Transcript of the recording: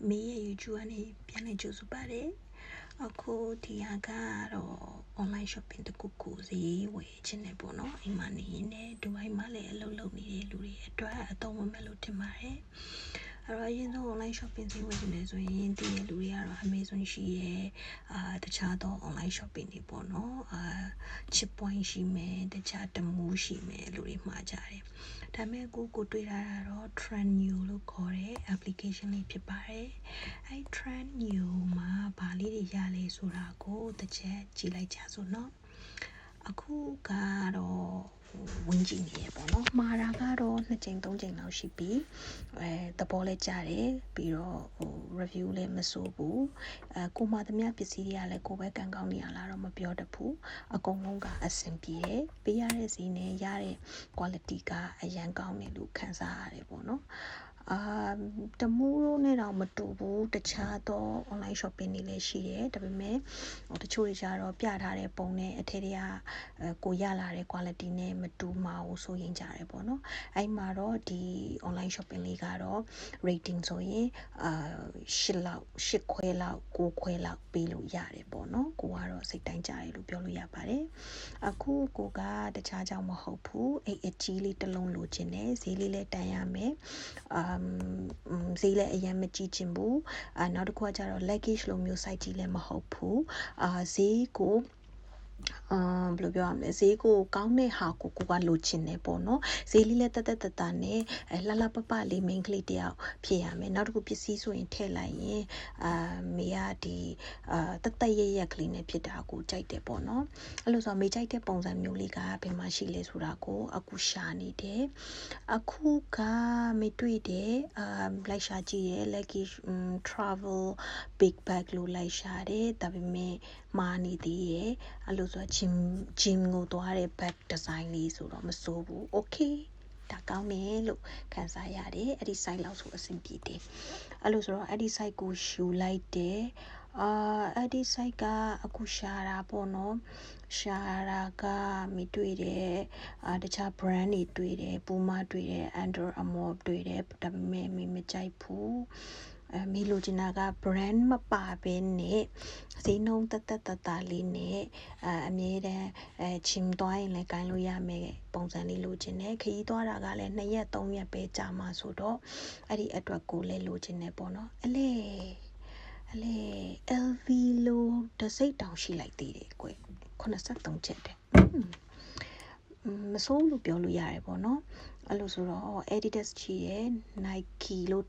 မေးရ YouTube ကနေပြန်လည်ကြိုဆိုပါတယ်အခုဒီဟာကတော့ online shopping တခုကိုဈေးဝယ်ခြင်းနဲ့ပေါ့နော်အိမ်မှာနေရင်လည်းဒူဘိုင်းမှာလည်းအလုပ်လုပ်နေတဲ့လူတွေအတွက်အသုံးဝင်မယ်လို့ထင်ပါတယ်အဲ့တော့အရင်ဆုံး online shopping ဈေးဝယ်ခြင်းနဲ့ဆိုရင်ဒီလူတွေကတော့ Amazon ရှိရဲတခြားသော online shopping တွေပေါ့နော်chip point ရှိမယ်တခြားတမူးရှိမယ်လူတွေမှာကြတယ်ဒါပေမဲ့ကိုတွေ့တာတော့ Trend New လို့ခေါ်တဲ့ application လေးဖြစ်ပါတယ်အဲ့ Trend New မှာဘာလေးတွေရလဲဆိုတာကိုတစ်ချက်ကြည့်လိုက်ကြစို့နော်အခုကတော့ဝင်ကြည့်နေရပေါ့နော်မှာတာကတော့2ကြိမ်3ကြိမ်လောက်ရှိပြီသဘောလဲကြတယ်ပြီးတော့review လည်းမဆိုးဘူးကိုမှသမျှပစ္စည်းတွေကလည်းကိုပဲကန်ကောင်းနေရလားတော့မပြောတတ်ဘူးအကုန်လုံးကအဆင်ပြေတယ်ပေးရတဲ့ဈေးနဲ့ရတဲ့ quality ကအရန်ကောင်းတယ်လို့ခံစားရတယ်ပေါ့နော်တမူးတို့နဲ့တော့မတူဘူးတခြားသော online shopping တွေလည်းရှိတယ်ဒါပေမဲ့တချို့တွေကျတော့ပြထားတဲ့ပုံနဲ့အထက်တွေကကိုရလာတဲ့ quality နဲ့မတူမှာကိုစိုးရင်ကြတယ်ပေါ့နော်အဲ့မှာတော့ဒီ online shopping လေးကတော့ rating ဆိုရင်8လောက်8ခွဲလောက်9ခွဲလောက်ပေးလို့ရတယ်ပေါ့နော်ကိုကတော့စိတ်တိုင်းကြတယ်လို့ပြောလို့ရပါတယ်အခုကိုကတခြားကြောင့်မဟုတ်ဘူးအဲ့အကြီးလေးတစ်လုံးလိုချင်တယ်ဈေးလေးလည်းတန်ရမယ်ဈေးလည်းအရင်မကြည့်ချင်ဘူးနောက်တစ်ခုကကျတော့ luggage လိုမျိုး site ကြီးလည်းမဟုတ်ဘူးဈေးကိုဘယ်လိုပြောရမလဲဈေးကိုကောင်းတဲ့ဟာကိုကလိုချင်တယ်ပေါ့နော်ဈေးလေးလည်းတက်နဲ့လှပပလေး main ကလေးတယောက်ဖြစ်ရမယ်နောက်တစ်ခုပစ္စည်းဆိုရင်ထည့်လိုက်ရင်မေကဒီတက်ရကလေးနဲ့ဖြစ်တာကိုကြိုက်တယ်ပေါ့နော်အဲ့လိုဆိုမေကြိုက်တဲ့ပုံစံမျိုးလေးကဘယ်မှာရှိလဲဆိုတာကိုအခုရှာနေတယ်အခုကမေတွေ့တယ်လိုက်ရှာကြည့်ရ luggage travel big bag လို့လိုက်ရှာတယ်ဒါပေမဲ့မာနေသေးရအဲ့လိုဆိုgym ကိုသွားတဲ့ bag design လေးဆိုတော့မစိုးဘူး okay ဒါကောင်းတယ်လို့ခံစားရတယ်အဲ့ဒီ site လောက်ဆိုအဆင်ပြေတယ်အဲ့လိုဆိုတော့အဲ့ဒီ site ကိုယူလိုက်တယ်အဲ့ဒီ site ကအခုရှာတာပေါ့နော်ရှာတာကမိတွေ့တယ်တခြား brand တွေတွေ့တယ် Puma တွေ့တယ် Under Armour တွေ့တယ်ဒါပေမဲ့မိမကြိုက်ဘူးမေလိုချင်တာက brand မပါဘဲနဲ့ဈေးနှုန်းတက်လေးနဲ့အမြဲတမ်းချင်သွားရင်လည်းကိုင်းလို့ရမယ်ပုံစံလေးလိုချင်တယ်ခရီးသွားတာကလည်း2ရက်3ရက်ပဲကြာမှာဆိုတော့အဲ့ဒီအတွက်ကိုလည်းလိုချင်တယ်ပေါ့နော်အလေ LV လိုတစ်စိတ်တောင်ရှိလိုက်သေးတယ်ကွ83ချက်တဲ့မစိုးလို့ပြောလို့ရတယ်ပေါ့နော်အဲ့လိုဆိုတော့ Adidas ရှိရယ် Nike လို့